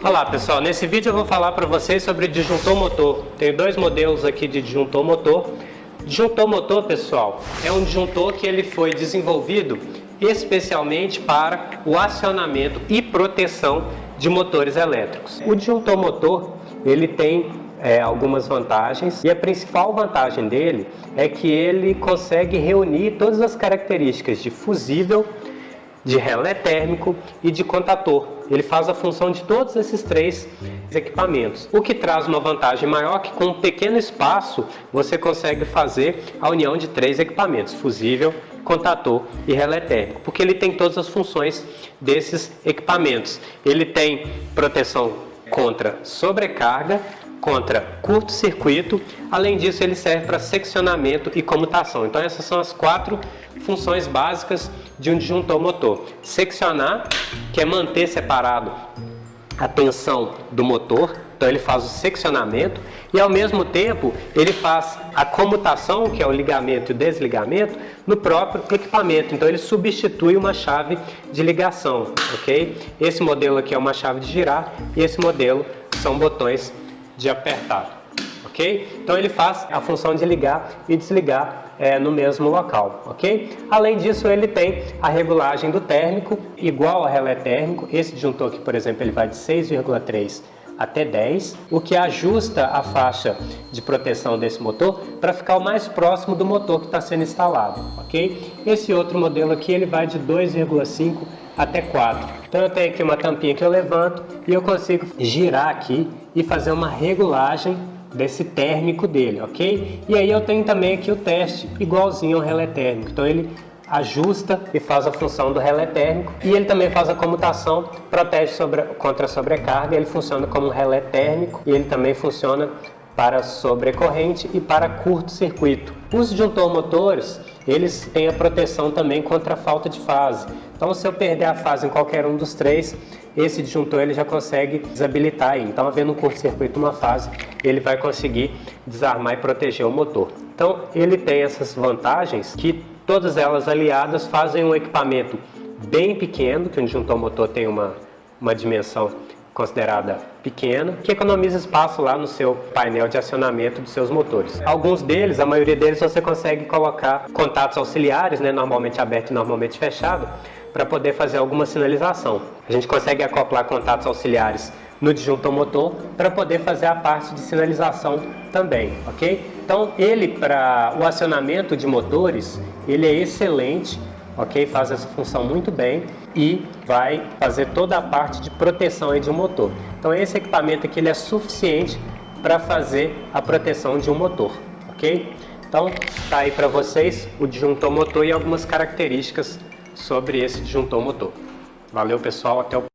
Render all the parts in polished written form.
Olá pessoal, nesse vídeo eu vou falar para vocês sobre disjuntor motor. Tenho dois modelos aqui de disjuntor motor. Disjuntor motor, pessoal, é um disjuntor que ele foi desenvolvido especialmente para o acionamento e proteção de motores elétricos. O disjuntor motor, ele tem algumas vantagens e a principal vantagem dele é que ele consegue reunir todas as características de fusível, de relé térmico e de contator. Ele faz a função de todos esses três equipamentos, o que traz uma vantagem maior que com um pequeno espaço você consegue fazer a união de três equipamentos, fusível, contator e relé térmico, porque ele tem todas as funções desses equipamentos. Ele tem proteção contra sobrecarga, contra curto-circuito, além disso ele serve para seccionamento e comutação. Então essas são as quatro funções básicas de um disjuntor motor. Seccionar, que é manter separado a tensão do motor, então ele faz o seccionamento e ao mesmo tempo ele faz a comutação, que é o ligamento e o desligamento, no próprio equipamento. Então ele substitui uma chave de ligação, ok? Esse modelo aqui é uma chave de girar e esse modelo são botões de apertar, ok? Então ele faz a função de ligar e desligar no mesmo local, ok? Além disso, ele tem a regulagem do térmico, igual ao relé térmico. Esse disjuntor aqui, por exemplo, ele vai de 6,3 até 10, o que ajusta a faixa de proteção desse motor para ficar o mais próximo do motor que está sendo instalado, ok? Esse outro modelo aqui, ele vai de 2,5 até 4. Então eu tenho aqui uma tampinha que eu levanto e eu consigo girar aqui e fazer uma regulagem desse térmico dele, ok? E aí eu tenho também aqui o teste, igualzinho ao relé térmico. Então ele ajusta e faz a função do relé térmico e ele também faz a comutação, protege contra a sobrecarga. Ele funciona como um relé térmico e ele também funciona para sobrecorrente e para curto-circuito. Os disjuntor motores, eles têm a proteção também contra a falta de fase. Então, se eu perder a fase em qualquer um dos três, esse disjuntor ele já consegue desabilitar aí. Então, havendo um curto-circuito uma fase, ele vai conseguir desarmar e proteger o motor. Então, ele tem essas vantagens que todas elas aliadas fazem um equipamento bem pequeno, que um disjuntor motor tem uma dimensão considerada pequena, que economiza espaço lá no seu painel de acionamento dos seus motores. Alguns deles, a maioria deles, você consegue colocar contatos auxiliares, né, normalmente aberto e normalmente fechado, para poder fazer alguma sinalização. A gente consegue acoplar contatos auxiliares no disjuntor motor para poder fazer a parte de sinalização também, ok? Então, ele, para o acionamento de motores, ele é excelente, ok? Faz essa função muito bem e vai fazer toda a parte de proteção aí de um motor. Então esse equipamento aqui ele é suficiente para fazer a proteção de um motor, ok? Então está aí para vocês o disjuntor motor e algumas características sobre esse disjuntor motor. Valeu pessoal, até o próximo.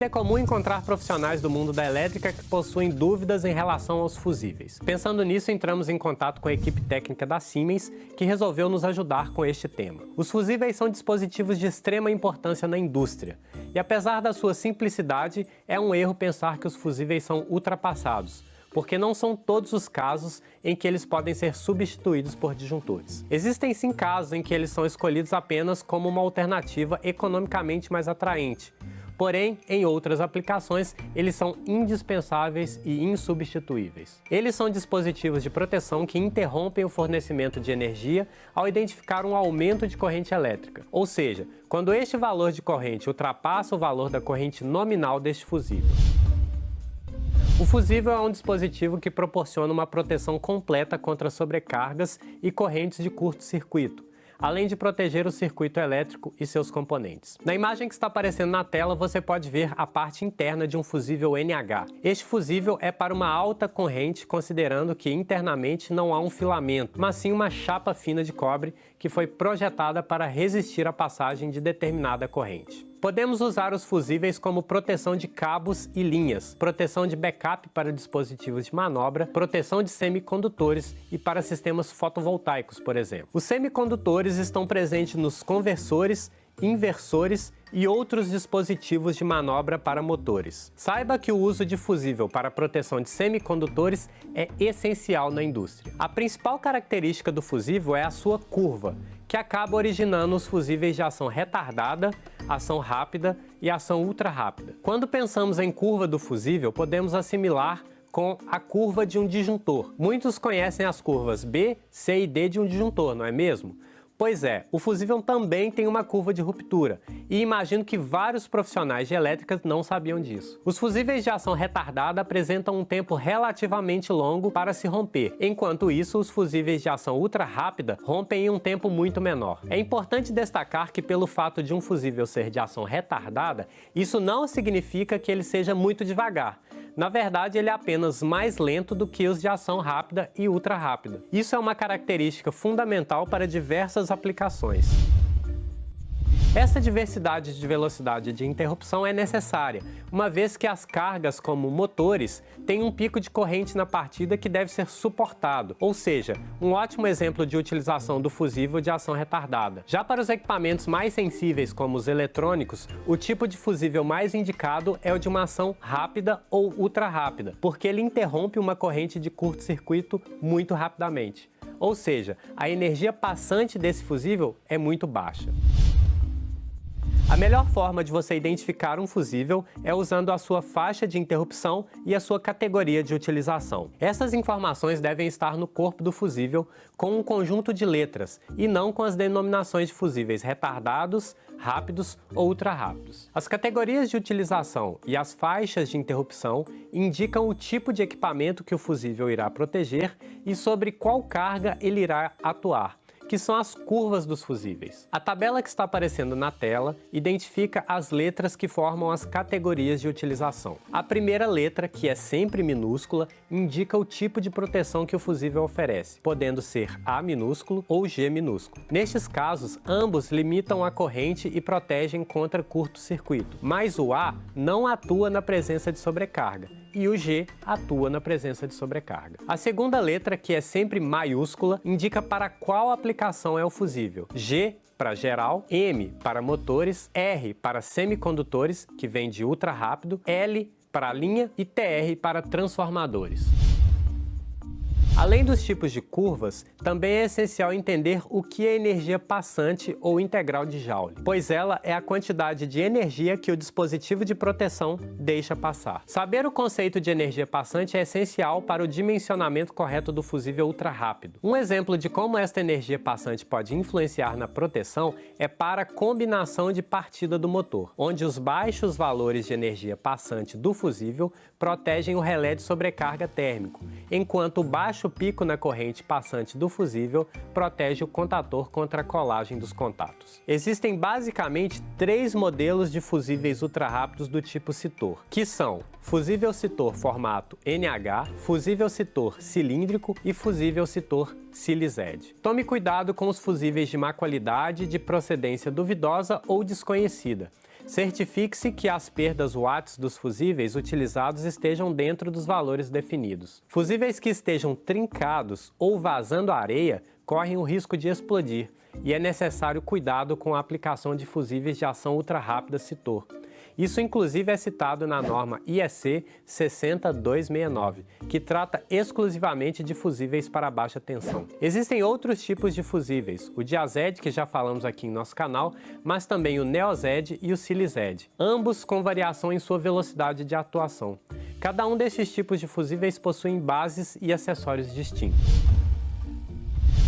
É comum encontrar profissionais do mundo da elétrica que possuem dúvidas em relação aos fusíveis. Pensando nisso, entramos em contato com a equipe técnica da Siemens, que resolveu nos ajudar com este tema. Os fusíveis são dispositivos de extrema importância na indústria, e apesar da sua simplicidade, é um erro pensar que os fusíveis são ultrapassados, porque não são todos os casos em que eles podem ser substituídos por disjuntores. Existem sim casos em que eles são escolhidos apenas como uma alternativa economicamente mais atraente. Porém, em outras aplicações, eles são indispensáveis e insubstituíveis. Eles são dispositivos de proteção que interrompem o fornecimento de energia ao identificar um aumento de corrente elétrica. Ou seja, quando este valor de corrente ultrapassa o valor da corrente nominal deste fusível. O fusível é um dispositivo que proporciona uma proteção completa contra sobrecargas e correntes de curto-circuito, além de proteger o circuito elétrico e seus componentes. Na imagem que está aparecendo na tela, você pode ver a parte interna de um fusível NH. Este fusível é para uma alta corrente, considerando que internamente não há um filamento, mas sim uma chapa fina de cobre que foi projetada para resistir à passagem de determinada corrente. Podemos usar os fusíveis como proteção de cabos e linhas, proteção de backup para dispositivos de manobra, proteção de semicondutores e para sistemas fotovoltaicos, por exemplo. Os semicondutores estão presentes nos conversores, inversores, e outros dispositivos de manobra para motores. Saiba que o uso de fusível para a proteção de semicondutores é essencial na indústria. A principal característica do fusível é a sua curva, que acaba originando os fusíveis de ação retardada, ação rápida e ação ultra rápida. Quando pensamos em curva do fusível, podemos assimilar com a curva de um disjuntor. Muitos conhecem as curvas B, C e D de um disjuntor, não é mesmo? Pois é, o fusível também tem uma curva de ruptura, e imagino que vários profissionais de elétrica não sabiam disso. Os fusíveis de ação retardada apresentam um tempo relativamente longo para se romper, enquanto isso, os fusíveis de ação ultra rápida rompem em um tempo muito menor. É importante destacar que, pelo fato de um fusível ser de ação retardada, isso não significa que ele seja muito devagar. Na verdade, ele é apenas mais lento do que os de ação rápida e ultra rápida. Isso é uma característica fundamental para diversas aplicações. Essa diversidade de velocidade de interrupção é necessária, uma vez que as cargas, como motores, têm um pico de corrente na partida que deve ser suportado, ou seja, um ótimo exemplo de utilização do fusível de ação retardada. Já para os equipamentos mais sensíveis, como os eletrônicos, o tipo de fusível mais indicado é o de uma ação rápida ou ultra rápida, porque ele interrompe uma corrente de curto-circuito muito rapidamente. Ou seja, a energia passante desse fusível é muito baixa. A melhor forma de você identificar um fusível é usando a sua faixa de interrupção e a sua categoria de utilização. Essas informações devem estar no corpo do fusível com um conjunto de letras e não com as denominações de fusíveis retardados, rápidos ou ultra rápidos. As categorias de utilização e as faixas de interrupção indicam o tipo de equipamento que o fusível irá proteger e sobre qual carga ele irá atuar, que são as curvas dos fusíveis. A tabela que está aparecendo na tela identifica as letras que formam as categorias de utilização. A primeira letra, que é sempre minúscula, indica o tipo de proteção que o fusível oferece, podendo ser A minúsculo ou G minúsculo. Nestes casos, ambos limitam a corrente e protegem contra curto-circuito, mas o A não atua na presença de sobrecarga e o G atua na presença de sobrecarga. A segunda letra, que é sempre maiúscula, indica para qual aplicação é o fusível. G para geral, M para motores, R para semicondutores, que vem de ultra rápido, L para linha e TR para transformadores. Além dos tipos de curvas, também é essencial entender o que é energia passante ou integral de Joule, pois ela é a quantidade de energia que o dispositivo de proteção deixa passar. Saber o conceito de energia passante é essencial para o dimensionamento correto do fusível ultra rápido. Um exemplo de como esta energia passante pode influenciar na proteção é para a combinação de partida do motor, onde os baixos valores de energia passante do fusível protegem o relé de sobrecarga térmico, enquanto o baixo pico na corrente passante do fusível protege o contator contra a colagem dos contatos. Existem basicamente 3 modelos de fusíveis ultra-rápidos do tipo Citor, que são fusível Citor formato NH, fusível Citor cilíndrico e fusível Citor Silized. Tome cuidado com os fusíveis de má qualidade, de procedência duvidosa ou desconhecida. Certifique-se que as perdas watts dos fusíveis utilizados estejam dentro dos valores definidos. Fusíveis que estejam trincados ou vazando areia correm o risco de explodir e é necessário cuidado com a aplicação de fusíveis de ação ultra-rápida Citor. Isso inclusive é citado na norma IEC 60269, que trata exclusivamente de fusíveis para baixa tensão. Existem outros tipos de fusíveis, o Diazed, que já falamos aqui em nosso canal, mas também o Neozed e o Silized, ambos com variação em sua velocidade de atuação. Cada um desses tipos de fusíveis possuem bases e acessórios distintos.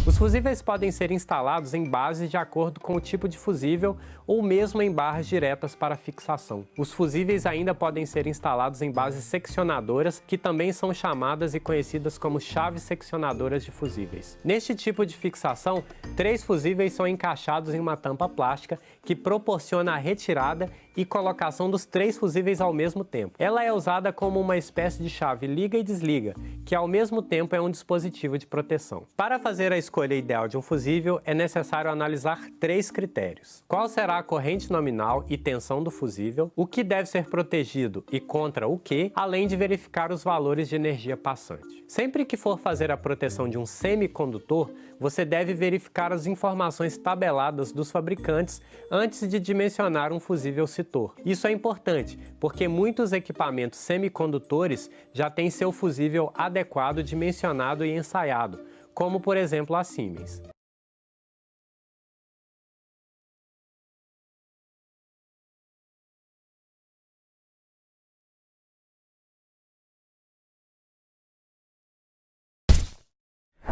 Os fusíveis podem ser instalados em bases de acordo com o tipo de fusível ou mesmo em barras diretas para fixação. Os fusíveis ainda podem ser instalados em bases seccionadoras, que também são chamadas e conhecidas como chaves seccionadoras de fusíveis. Neste tipo de fixação, 3 fusíveis são encaixados em uma tampa plástica que proporciona a retirada e colocação dos 3 fusíveis ao mesmo tempo. Ela é usada como uma espécie de chave liga e desliga, que ao mesmo tempo é um dispositivo de proteção. Para fazer a escolha ideal de um fusível, é necessário analisar 3 critérios. Qual será a corrente nominal e tensão do fusível, o que deve ser protegido e contra o que, além de verificar os valores de energia passante. Sempre que for fazer a proteção de um semicondutor, você deve verificar as informações tabeladas dos fabricantes antes de dimensionar um fusível Citor. Isso é importante, porque muitos equipamentos semicondutores já têm seu fusível adequado dimensionado e ensaiado, como por exemplo a Siemens.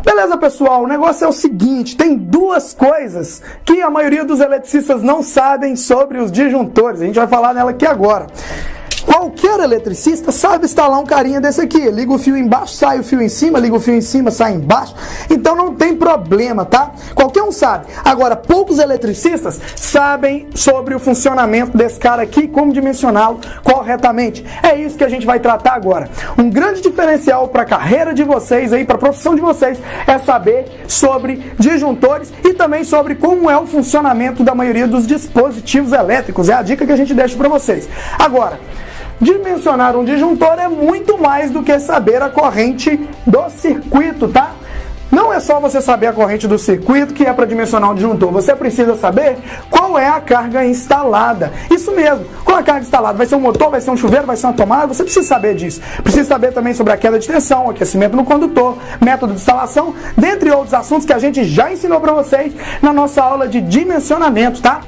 Beleza, pessoal, o negócio é o seguinte, tem 2 coisas que a maioria dos eletricistas não sabem sobre os disjuntores. A gente vai falar nela aqui agora. Qualquer eletricista sabe instalar um carinha desse aqui. Liga o fio embaixo, sai o fio em cima, liga o fio em cima, sai embaixo. Então não tem problema, tá? Qualquer um sabe. Agora, poucos eletricistas sabem sobre o funcionamento desse cara aqui, como dimensioná-lo corretamente. É isso que a gente vai tratar agora. Um grande diferencial para a carreira de vocês aí, para a profissão de vocês, é saber sobre disjuntores e também sobre como é o funcionamento da maioria dos dispositivos elétricos. É a dica que a gente deixa para vocês. Agora, dimensionar um disjuntor é muito mais do que saber a corrente do circuito, tá? Não é só você saber a corrente do circuito que é para dimensionar um disjuntor. Você precisa saber qual é a carga instalada. Isso mesmo, qual é a carga instalada? Vai ser um motor, vai ser um chuveiro, vai ser uma tomada? Você precisa saber disso. Precisa saber também sobre a queda de tensão, aquecimento no condutor, método de instalação, dentre outros assuntos que a gente já ensinou para vocês na nossa aula de dimensionamento, tá?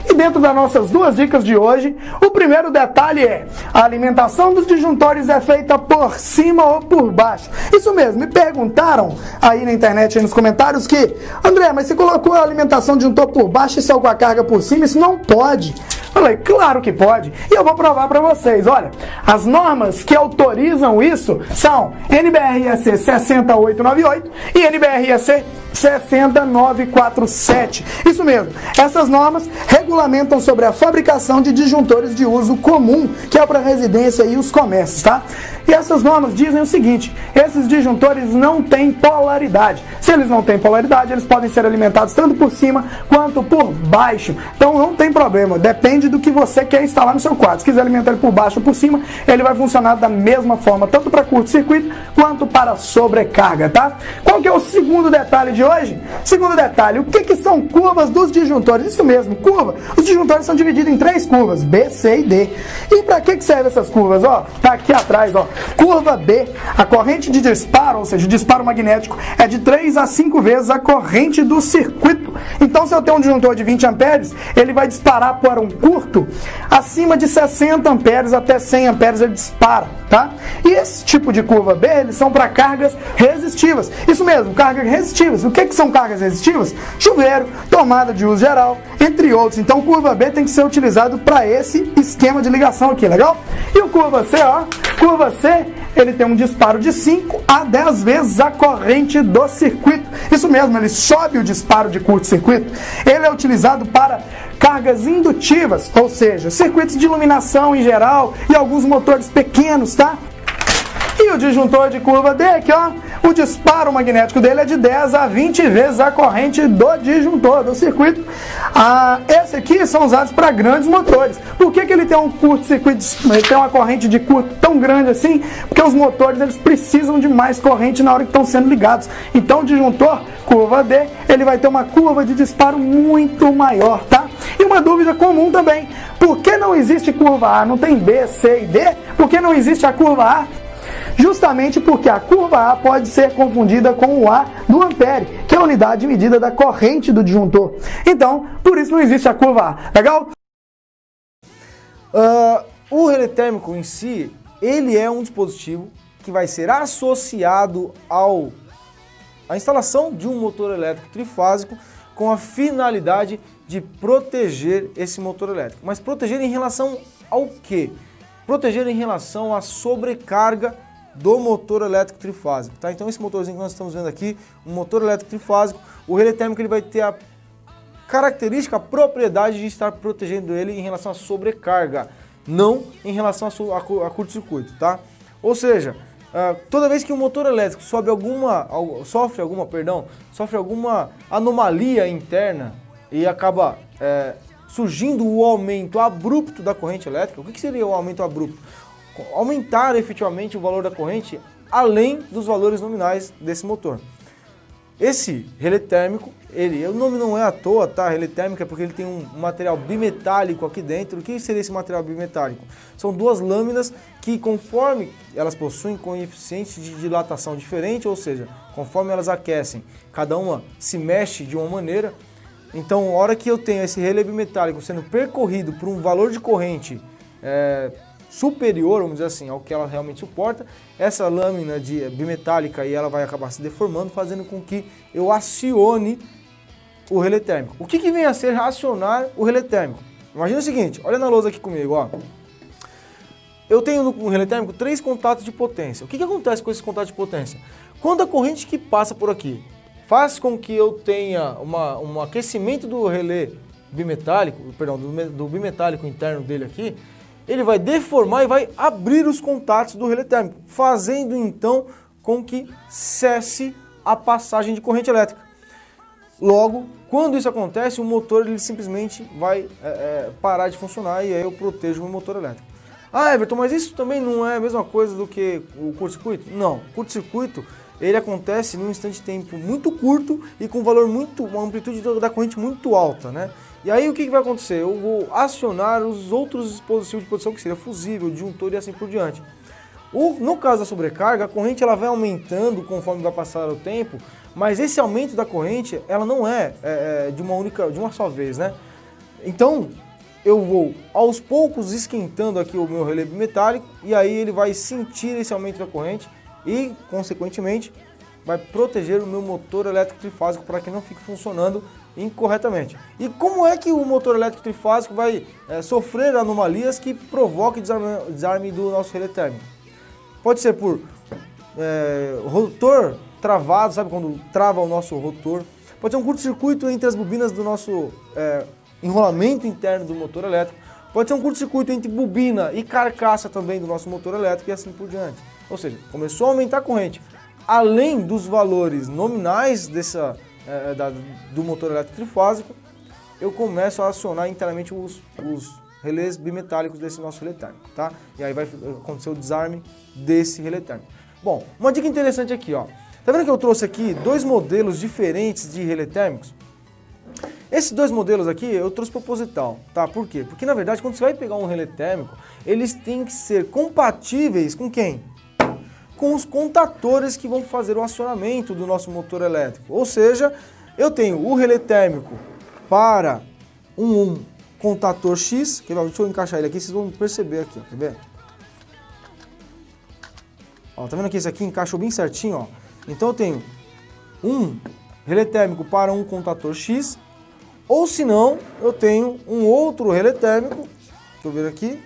E dentro das nossas 2 dicas de hoje, o primeiro detalhe é: a alimentação dos disjuntores é feita por cima ou por baixo. Isso mesmo, me perguntaram aí na internet, aí nos comentários, que André, mas você colocou a alimentação de disjuntor por baixo e saiu com a carga por cima? Isso não pode. Falei, claro que pode. E eu vou provar para vocês. Olha, as normas que autorizam isso são NBREC 60898 e NBREC 60947. Isso mesmo. Essas normas regulamentam sobre a fabricação de disjuntores de uso comum, que é para residência e os comércios, tá? E essas normas dizem o seguinte: esses disjuntores não têm polaridade. Se eles não têm polaridade, eles podem ser alimentados tanto por cima quanto por baixo. Então não tem problema, depende do que você quer instalar no seu quadro. Se quiser alimentar ele por baixo ou por cima, ele vai funcionar da mesma forma, tanto para curto-circuito quanto para sobrecarga, tá? Qual que é o segundo detalhe de hoje? Segundo detalhe, o que são curvas dos disjuntores? Isso mesmo, curva. Os disjuntores são divididos em 3 curvas, B, C e D. E para que servem essas curvas? Ó, tá aqui atrás, ó. Curva B, a corrente de disparo, ou seja, o disparo magnético, é de 3 a 5 vezes a corrente do circuito. Então, se eu tenho um disjuntor de 20 amperes, ele vai disparar para um curto acima de 60 amperes até 100 amperes ele dispara, tá? E esse tipo de curva B, eles são para cargas resistivas. Isso mesmo, cargas resistivas. O que são cargas resistivas? Chuveiro, tomada de uso geral, entre outros. Então, curva B tem que ser utilizado para esse esquema de ligação aqui, legal? E o curva C, ó, curva C, ele tem um disparo de 5 a 10 vezes a corrente do circuito. Isso mesmo, ele sobe o disparo de curto-circuito. Ele é utilizado para cargas indutivas, ou seja, circuitos de iluminação em geral e alguns motores pequenos, tá? E o disjuntor de curva D aqui, ó, o disparo magnético dele é de 10 a 20 vezes a corrente do disjuntor, do circuito. Esse aqui são usados para grandes motores. Por que ele tem um curto-circuito, ele tem uma corrente de curto tão grande assim? Porque os motores eles precisam de mais corrente na hora que estão sendo ligados. Então o disjuntor, curva D, ele vai ter uma curva de disparo muito maior, tá? E uma dúvida comum também, por que não existe curva A? Não tem B, C e D? Por que não existe a curva A? Justamente porque a curva A pode ser confundida com o A do ampere, que é a unidade de medida da corrente do disjuntor. Então, por isso não existe a curva A. Legal? O relé térmico em si, ele é um dispositivo que vai ser associado à instalação de um motor elétrico trifásico com a finalidade de proteger esse motor elétrico. Mas proteger em relação ao quê? Proteger em relação à sobrecarga do motor elétrico trifásico, tá? Então esse motorzinho que nós estamos vendo aqui, um motor elétrico trifásico, o relé térmico ele vai ter a característica, a propriedade de estar protegendo ele em relação à sobrecarga, não em relação a curto-circuito, tá? Ou seja, toda vez que um motor elétrico sofre alguma anomalia interna e acaba surgindo o aumento abrupto da corrente elétrica, o que seria o aumento abrupto? Aumentar efetivamente o valor da corrente além dos valores nominais desse motor. Esse relé térmico, o nome não é à toa, tá? Relé térmico é porque ele tem um material bimetálico aqui dentro. O que seria esse material bimetálico? São duas lâminas que, conforme elas possuem coeficiente de dilatação diferente, ou seja, conforme elas aquecem, cada uma se mexe de uma maneira. Então, a hora que eu tenho esse relé bimetálico sendo percorrido por um valor de corrente superior, vamos dizer assim, ao que ela realmente suporta, essa lâmina bimetálica aí ela vai acabar se deformando, fazendo com que eu acione o relé térmico. O que vem a ser acionar o relé térmico? Imagina o seguinte, olha na lousa aqui comigo, ó. Eu tenho no relé térmico 3 contatos de potência. O que acontece com esses contatos de potência? Quando a corrente que passa por aqui faz com que eu tenha um aquecimento do relé bimetálico, perdão, do bimetálico interno dele aqui, ele vai deformar e vai abrir os contatos do relé térmico, fazendo então com que cesse a passagem de corrente elétrica. Logo, quando isso acontece, o motor ele simplesmente vai parar de funcionar e aí eu protejo o meu motor elétrico. Ah, Everton, mas isso também não é a mesma coisa do que o curto-circuito? Não, o curto-circuito ele acontece num instante de tempo muito curto e com uma amplitude da corrente muito alta, né? E aí o que vai acontecer? Eu vou acionar os outros dispositivos de proteção, que seria fusível, disjuntor e assim por diante. No caso da sobrecarga, a corrente ela vai aumentando conforme vai passar o tempo, mas esse aumento da corrente ela não é de uma só vez, né? Então eu vou aos poucos esquentando aqui o meu relé bimetálico e aí ele vai sentir esse aumento da corrente e, consequentemente, vai proteger o meu motor elétrico trifásico para que não fique funcionando incorretamente. E como é que o motor elétrico trifásico vai sofrer anomalias que provoquem desarme do nosso relé térmico? Pode ser por rotor travado, sabe quando trava o nosso rotor? Pode ser um curto-circuito entre as bobinas do nosso enrolamento interno do motor elétrico. Pode ser um curto-circuito entre bobina e carcaça também do nosso motor elétrico e assim por diante. Ou seja, começou a aumentar a corrente. Além dos valores nominais do motor elétrico trifásico, eu começo a acionar inteiramente os relés bimetálicos desse nosso relé térmico, tá? E aí vai acontecer o desarme desse relé térmico. Bom, uma dica interessante aqui, ó. Tá vendo que eu trouxe aqui 2 modelos diferentes de relé térmicos? Esses 2 modelos aqui eu trouxe proposital, tá? Por quê? Porque na verdade quando você vai pegar um relé térmico, eles têm que ser compatíveis com quem? Com os contatores que vão fazer o acionamento do nosso motor elétrico. Ou seja, eu tenho o relé térmico para um contator X, que deixa eu encaixar ele aqui, vocês vão perceber aqui, ó, quer ver? Ó, tá vendo que esse aqui encaixou bem certinho, ó? Então eu tenho um relé térmico para um contator X, ou se não, eu tenho um outro relé térmico, deixa eu ver aqui,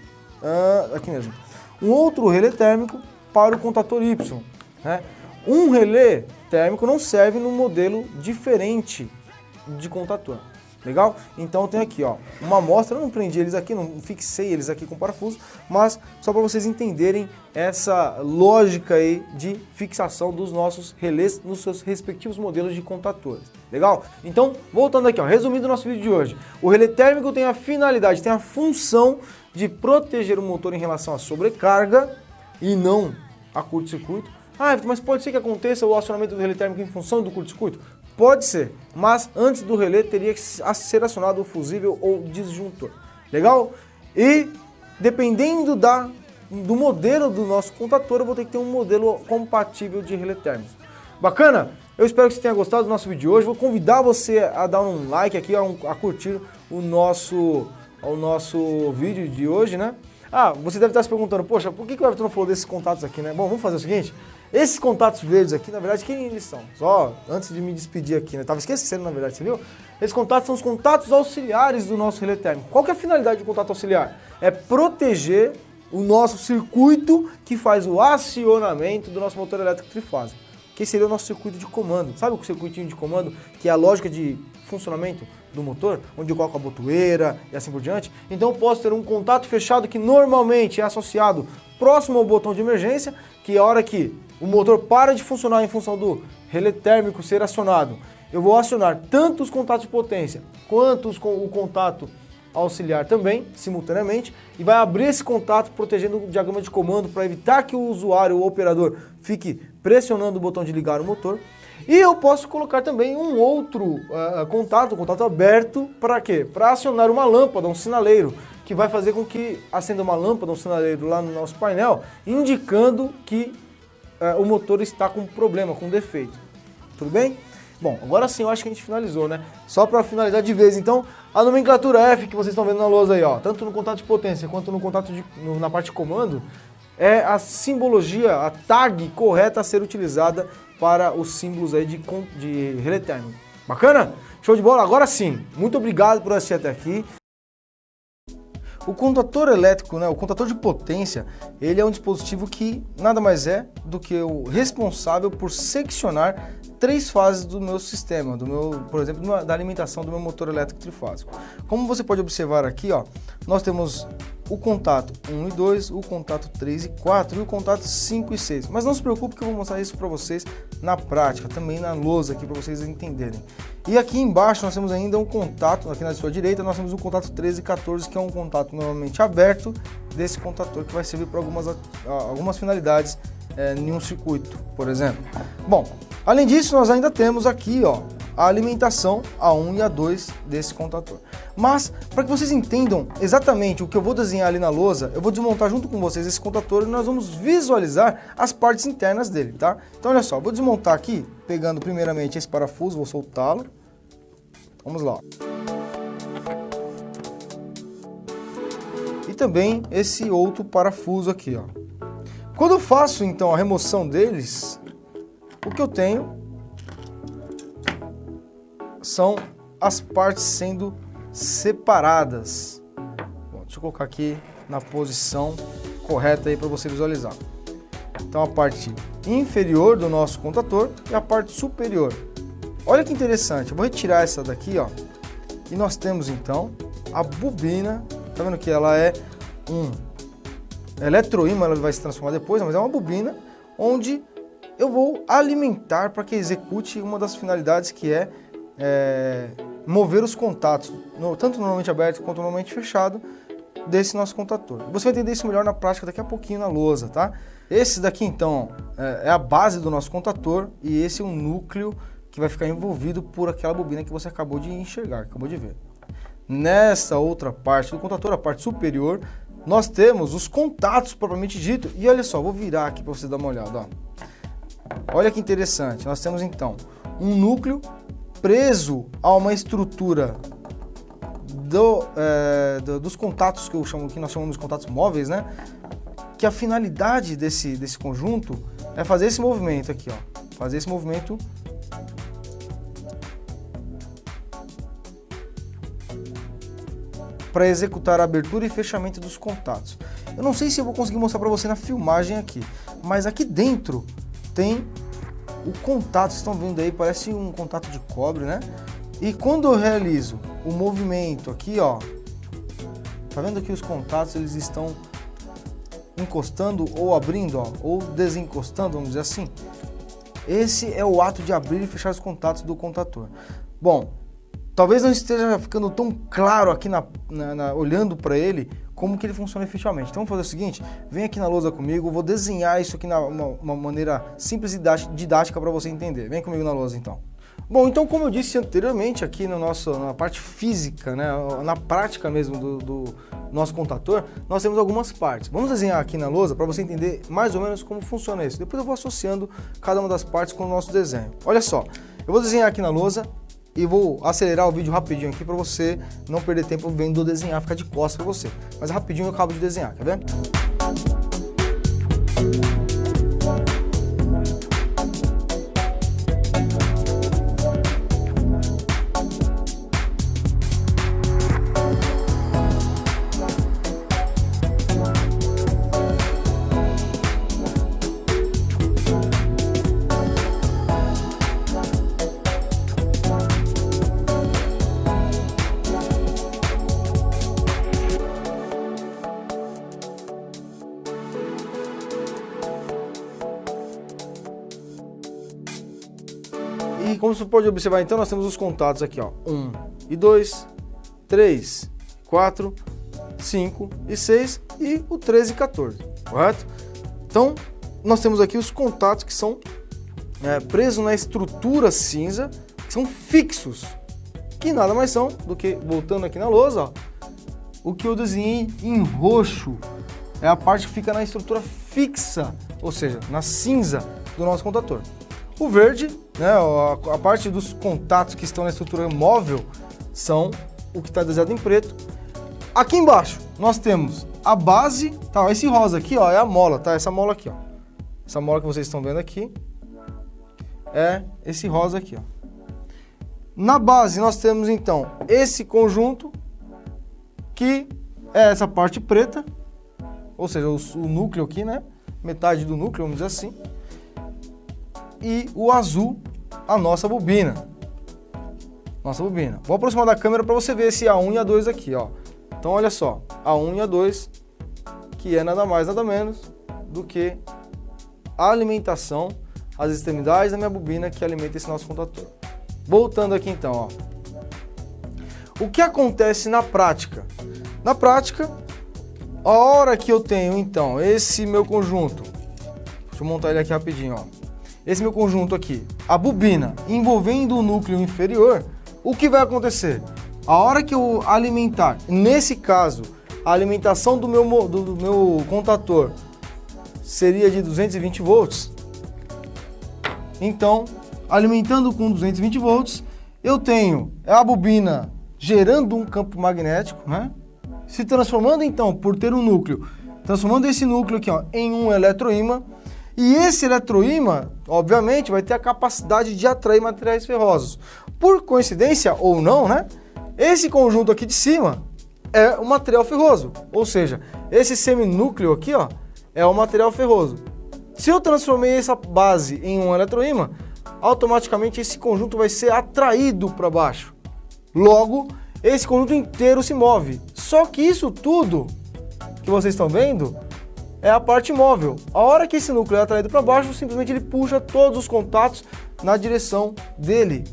aqui mesmo, um outro relé térmico para o contator Y, né? Um relé térmico não serve num modelo diferente de contator, legal? Então eu tenho aqui, ó, uma amostra, eu não prendi eles aqui, não fixei eles aqui com parafuso, mas só para vocês entenderem essa lógica aí de fixação dos nossos relés nos seus respectivos modelos de contatores, legal? Então, voltando aqui, ó, resumindo o nosso vídeo de hoje, o relé térmico tem a finalidade, tem a função de proteger o motor em relação à sobrecarga e não a curto-circuito. Ah, mas pode ser que aconteça o acionamento do relé térmico em função do curto-circuito? Pode ser, mas antes do relé teria que ser acionado o fusível ou disjuntor. Legal? E dependendo do modelo do nosso contator, eu vou ter que ter um modelo compatível de relé térmico. Bacana? Eu espero que você tenha gostado do nosso vídeo de hoje. Vou convidar você a dar um like aqui, a curtir o nosso vídeo de hoje, né? Ah, você deve estar se perguntando, poxa, por que o Everton não falou desses contatos aqui, né? Bom, vamos fazer o seguinte, esses contatos verdes aqui, na verdade, quem eles são? Só antes de me despedir aqui, né? Tava esquecendo, na verdade, você viu? Esses contatos são os contatos auxiliares do nosso relé térmico. Qual que é a finalidade do contato auxiliar? É proteger o nosso circuito que faz o acionamento do nosso motor elétrico trifásico, que seria o nosso circuito de comando. Sabe o circuitinho de comando, que é a lógica de funcionamento do motor, onde eu coloco a botoeira e assim por diante. Então eu posso ter um contato fechado que normalmente é associado próximo ao botão de emergência, que a hora que o motor para de funcionar em função do relé térmico ser acionado, eu vou acionar tanto os contatos de potência quanto o contato auxiliar também, simultaneamente, e vai abrir esse contato protegendo o diagrama de comando para evitar que o usuário ou o operador fique pressionando o botão de ligar o motor. E eu posso colocar também um outro contato aberto, para quê? Para acionar uma lâmpada, um sinaleiro, que vai fazer com que acenda uma lâmpada, um sinaleiro lá no nosso painel, indicando que o motor está com problema, com defeito. Tudo bem? Bom, agora sim eu acho que a gente finalizou, né? Só para finalizar de vez, então, a nomenclatura F que vocês estão vendo na lousa aí, ó, tanto no contato de potência quanto no contato na parte de comando, é a simbologia, a tag correta a ser utilizada para os símbolos aí de relé térmico. Bacana? Show de bola? Agora sim, muito obrigado por assistir até aqui. O contator elétrico, né, o contator de potência, ele é um dispositivo que nada mais é do que o responsável por seccionar 3 fases do meu sistema, por exemplo, da alimentação do meu motor elétrico trifásico. Como você pode observar aqui, ó, nós temos o contato 1 e 2, o contato 3 e 4 e o contato 5 e 6. Mas não se preocupe que eu vou mostrar isso para vocês na prática, também na lousa aqui para vocês entenderem. E aqui embaixo nós temos ainda um contato, aqui na sua direita nós temos o contato 13 e 14, que é um contato normalmente aberto desse contator que vai servir para algumas finalidades em um circuito, por exemplo. Bom, além disso nós ainda temos aqui, ó, a alimentação A1 e A2 desse contator. Mas, para que vocês entendam exatamente o que eu vou desenhar ali na lousa, eu vou desmontar junto com vocês esse contator e nós vamos visualizar as partes internas dele, tá? Então olha só, vou desmontar aqui, pegando primeiramente esse parafuso, vou soltá-lo. Vamos lá. E também esse outro parafuso aqui, ó. Quando eu faço então a remoção deles, o que eu tenho são as partes sendo separadas. Bom, deixa eu colocar aqui na posição correta aí para você visualizar. Então a parte inferior do nosso contator e a parte superior. Olha que interessante, eu vou retirar essa daqui, ó. E nós temos então a bobina, tá vendo que ela é um eletroímã, ela vai se transformar depois, mas é uma bobina onde eu vou alimentar para que execute uma das finalidades que é mover os contatos, tanto normalmente aberto quanto normalmente fechado, desse nosso contator. Você vai entender isso melhor na prática daqui a pouquinho na lousa, tá? Esse daqui então é a base do nosso contator e esse é um núcleo que vai ficar envolvido por aquela bobina que você acabou de enxergar, acabou de ver. Nessa outra parte do contator, a parte superior, nós temos os contatos propriamente dito e olha só, vou virar aqui para você dar uma olhada, ó. Olha que interessante, nós temos então um núcleo preso a uma estrutura dos contatos que nós chamamos de contatos móveis, né? Que a finalidade desse conjunto é fazer esse movimento aqui, ó. Fazer esse movimento para executar a abertura e fechamento dos contatos. Eu não sei se eu vou conseguir mostrar para você na filmagem aqui, mas aqui dentro tem o contato, vocês estão vendo aí, parece um contato de cobre, né? E quando eu realizo o movimento aqui, ó, tá vendo que os contatos eles estão encostando ou abrindo, ó, ou desencostando, vamos dizer assim. Esse é o ato de abrir e fechar os contatos do contator. Bom, talvez não esteja ficando tão claro aqui olhando para ele como que ele funciona efetivamente. Então vamos fazer o seguinte, vem aqui na lousa comigo, eu vou desenhar isso aqui uma maneira simples e didática para você entender. Vem comigo na lousa então. Bom, então como eu disse anteriormente aqui na parte física, né, na prática mesmo do nosso contator, nós temos algumas partes. Vamos desenhar aqui na lousa para você entender mais ou menos como funciona isso. Depois eu vou associando cada uma das partes com o nosso desenho. Olha só, eu vou desenhar aqui na lousa e vou acelerar o vídeo rapidinho aqui para você não perder tempo vendo eu desenhar, ficar de costas para você. Mas rapidinho eu acabo de desenhar, quer ver? como você pode observar, então, nós temos os contatos aqui, ó. 1 e 2, 3, 4, 5 e 6 e o 13 e 14, correto? Então, nós temos aqui os contatos que são presos na estrutura cinza, que são fixos, que nada mais são do que, voltando aqui na lousa, ó, o que eu desenhei em roxo é a parte que fica na estrutura fixa, ou seja, na cinza do nosso contator. O verde, né, a parte dos contatos que estão na estrutura móvel, são o que está desenhado em preto. Aqui embaixo nós temos a base, tá? Esse rosa aqui, ó, é a mola, tá? Essa mola aqui, ó. Essa mola que vocês estão vendo aqui é esse rosa aqui, ó. Na base nós temos então esse conjunto que é essa parte preta, ou seja, o núcleo aqui, né? Metade do núcleo, vamos dizer assim. E o azul, a nossa bobina. Nossa bobina. Vou aproximar da câmera para você ver esse A1 e A2 aqui, ó. Então olha só, A1 e A2, que é nada mais, nada menos do que a alimentação, as extremidades da minha bobina que alimenta esse nosso contator. Voltando aqui então, ó. O que acontece na prática? Na prática, a hora que eu tenho então esse meu conjunto, deixa eu montar ele aqui rapidinho, ó. Esse meu conjunto aqui, a bobina envolvendo o núcleo inferior, o que vai acontecer? A hora que eu alimentar, nesse caso, a alimentação do meu contator seria de 220 volts. Então, alimentando com 220 volts, eu tenho a bobina gerando um campo magnético, né? Se transformando então, por ter um núcleo, transformando esse núcleo aqui, ó, em um eletroímã. E esse eletroímã, obviamente, vai ter a capacidade de atrair materiais ferrosos. Por coincidência ou não, né? Esse conjunto aqui de cima é o material ferroso. Ou seja, esse seminúcleo aqui, ó, é o material ferroso. Se eu transformei essa base em um eletroímã, automaticamente esse conjunto vai ser atraído para baixo. Logo, esse conjunto inteiro se move. Só que isso tudo que vocês estão vendo é a parte móvel. A hora que esse núcleo é atraído para baixo, simplesmente ele puxa todos os contatos na direção dele.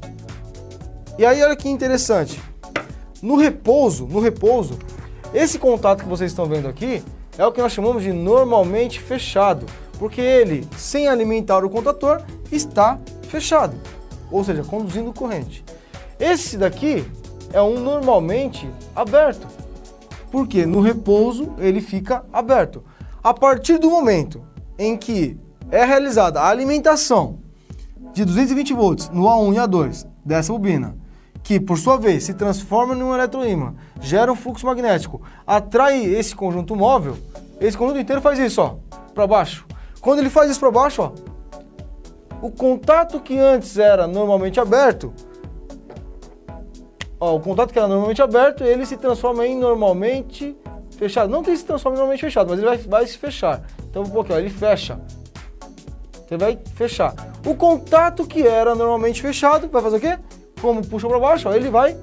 E aí olha que interessante. No repouso, esse contato que vocês estão vendo aqui é o que nós chamamos de normalmente fechado, porque ele, sem alimentar o contator, está fechado, ou seja, conduzindo corrente. Esse daqui é um normalmente aberto, porque no repouso ele fica aberto. A partir do momento em que é realizada a alimentação de 220 volts no A1 e A2 dessa bobina, que por sua vez se transforma em um eletroímã, gera um fluxo magnético, atrai esse conjunto móvel, esse conjunto inteiro faz isso, ó, para baixo. Quando ele faz isso para baixo, ó, o contato que antes era normalmente aberto, ó, o contato que era normalmente aberto, ele se transforma em normalmente fechado. Não que ele se transforme em normalmente fechado, mas ele vai se fechar. Então, um pouquinho, ó, ele fecha. Você vai fechar. O contato que era normalmente fechado, vai fazer o quê? Como puxa para baixo, ó, ele vai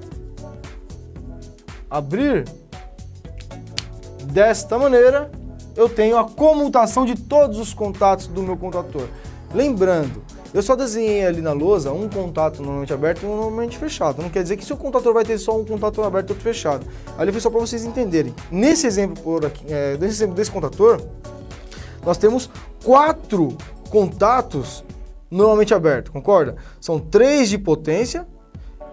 abrir. Desta maneira, eu tenho a comutação de todos os contatos do meu contator. Lembrando, eu só desenhei ali na lousa um contato normalmente aberto e um normalmente fechado. Não quer dizer que seu contator vai ter só um contator aberto e outro fechado. Ali foi só para vocês entenderem. Nesse exemplo, nesse exemplo desse contator, nós temos 4 contatos normalmente abertos, concorda? São 3 de potência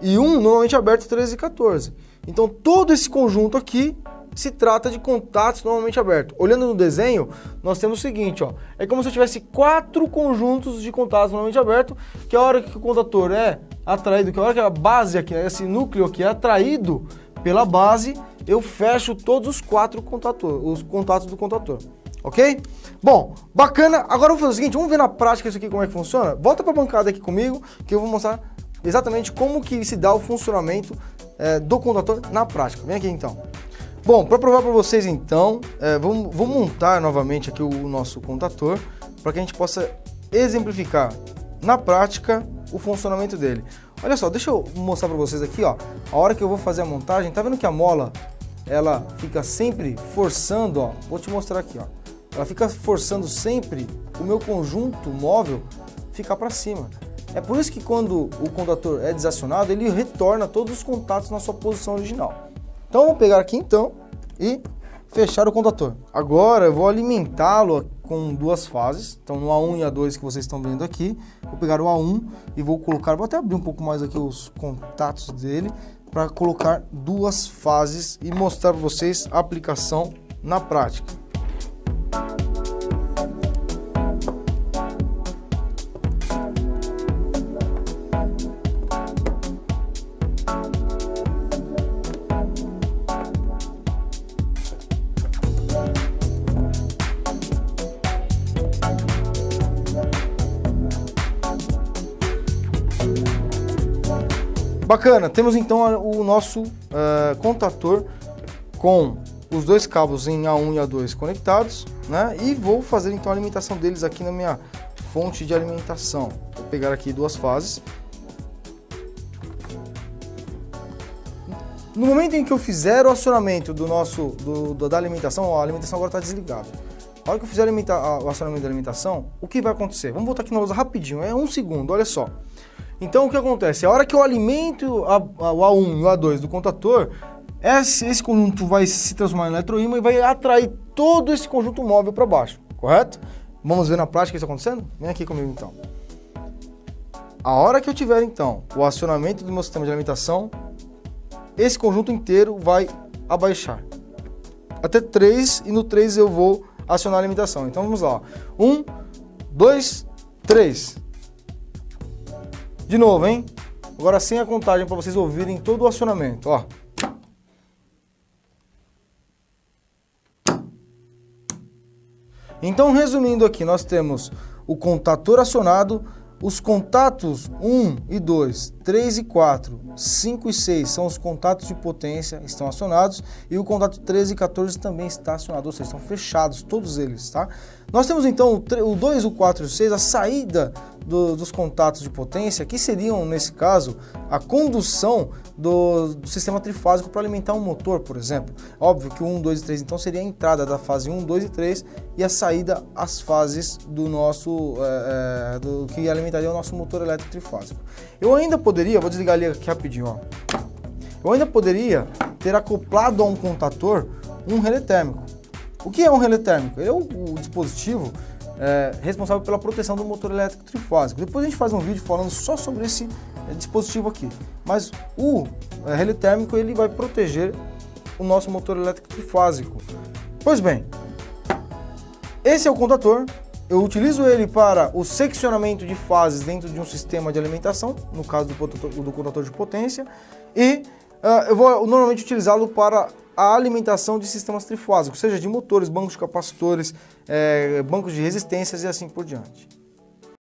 e um normalmente aberto 13 e 14. Então todo esse conjunto aqui se trata de contatos normalmente abertos. Olhando no desenho, nós temos o seguinte, ó, é como se eu tivesse 4 conjuntos de contatos normalmente abertos, que a hora que o contator é atraído, que a hora que a base aqui, esse núcleo aqui é atraído pela base, eu fecho todos os 4 os contatos do contator. Ok? Bom, bacana. Agora vamos fazer o seguinte, vamos ver na prática isso aqui como é que funciona? Volta para a bancada aqui comigo, que eu vou mostrar exatamente como que se dá o funcionamento do contator na prática. Vem aqui então. Bom, para provar para vocês então, vou montar novamente aqui o nosso contator para que a gente possa exemplificar na prática o funcionamento dele. Olha só, deixa eu mostrar para vocês aqui, ó, a hora que eu vou fazer a montagem, tá vendo que a mola, ela fica sempre forçando, ó, vou te mostrar aqui, ó, ela fica forçando sempre o meu conjunto móvel ficar para cima. É por isso que quando o contator é desacionado, ele retorna todos os contatos na sua posição original. Então, vamos pegar aqui então e fechar o contator. Agora eu vou alimentá-lo com duas fases. Então, no A1 e A2 que vocês estão vendo aqui, vou pegar o A1 e vou colocar, vou até abrir um pouco mais aqui os contatos dele, para colocar duas fases e mostrar para vocês a aplicação na prática. Bacana, temos então o nosso contator com os dois cabos em A1 e A2 conectados, né? E vou fazer então a alimentação deles aqui na minha fonte de alimentação. Vou pegar aqui duas fases. No momento em que eu fizer o acionamento da alimentação, a alimentação agora está desligada. A hora que eu fizer o acionamento da alimentação, o que vai acontecer? Vamos voltar aqui na lousa rapidinho, é 1 segundo, olha só. Então o que acontece? A hora que eu alimento o A1 e o A2 do contator, esse conjunto vai se transformar em eletroímã e vai atrair todo esse conjunto móvel para baixo, correto? Vamos ver na prática isso acontecendo? Vem aqui comigo então. A hora que eu tiver então o acionamento do meu sistema de alimentação, esse conjunto inteiro vai abaixar. Até 3 e no 3 eu vou acionar a alimentação. Então vamos lá. 1, 2, 3. De novo, hein? Agora sem a contagem para vocês ouvirem todo o acionamento, ó. Então, resumindo aqui, nós temos o contator acionado, os contatos 1 e 2, 3 e 4, 5 e 6 são os contatos de potência, estão acionados, e o contato 13 e 14 também está acionado, ou seja, estão fechados, todos eles, tá? Nós temos então o 2, o 4 e o 6, a saída dos contatos de potência, que seriam, nesse caso, a condução do sistema trifásico para alimentar um motor, por exemplo. Óbvio que o 1, 2 e 3, então, seria a entrada da fase 1, 2 e 3 e a saída, as fases do nosso, do que alimentaria o nosso motor elétrico trifásico. Eu ainda poderia, vou desligar ali aqui rapidinho, ó. Eu ainda poderia ter acoplado a um contator um relé térmico. O que é um relé térmico? Ele é o dispositivo responsável pela proteção do motor elétrico trifásico. Depois a gente faz um vídeo falando só sobre esse dispositivo aqui. Mas o relé térmico ele vai proteger o nosso motor elétrico trifásico. Pois bem, esse é o contator. Eu utilizo ele para o seccionamento de fases dentro de um sistema de alimentação, no caso do contator de potência, e eu vou normalmente utilizá-lo para a alimentação de sistemas trifásicos, seja de motores, bancos de capacitores, bancos de resistências e assim por diante.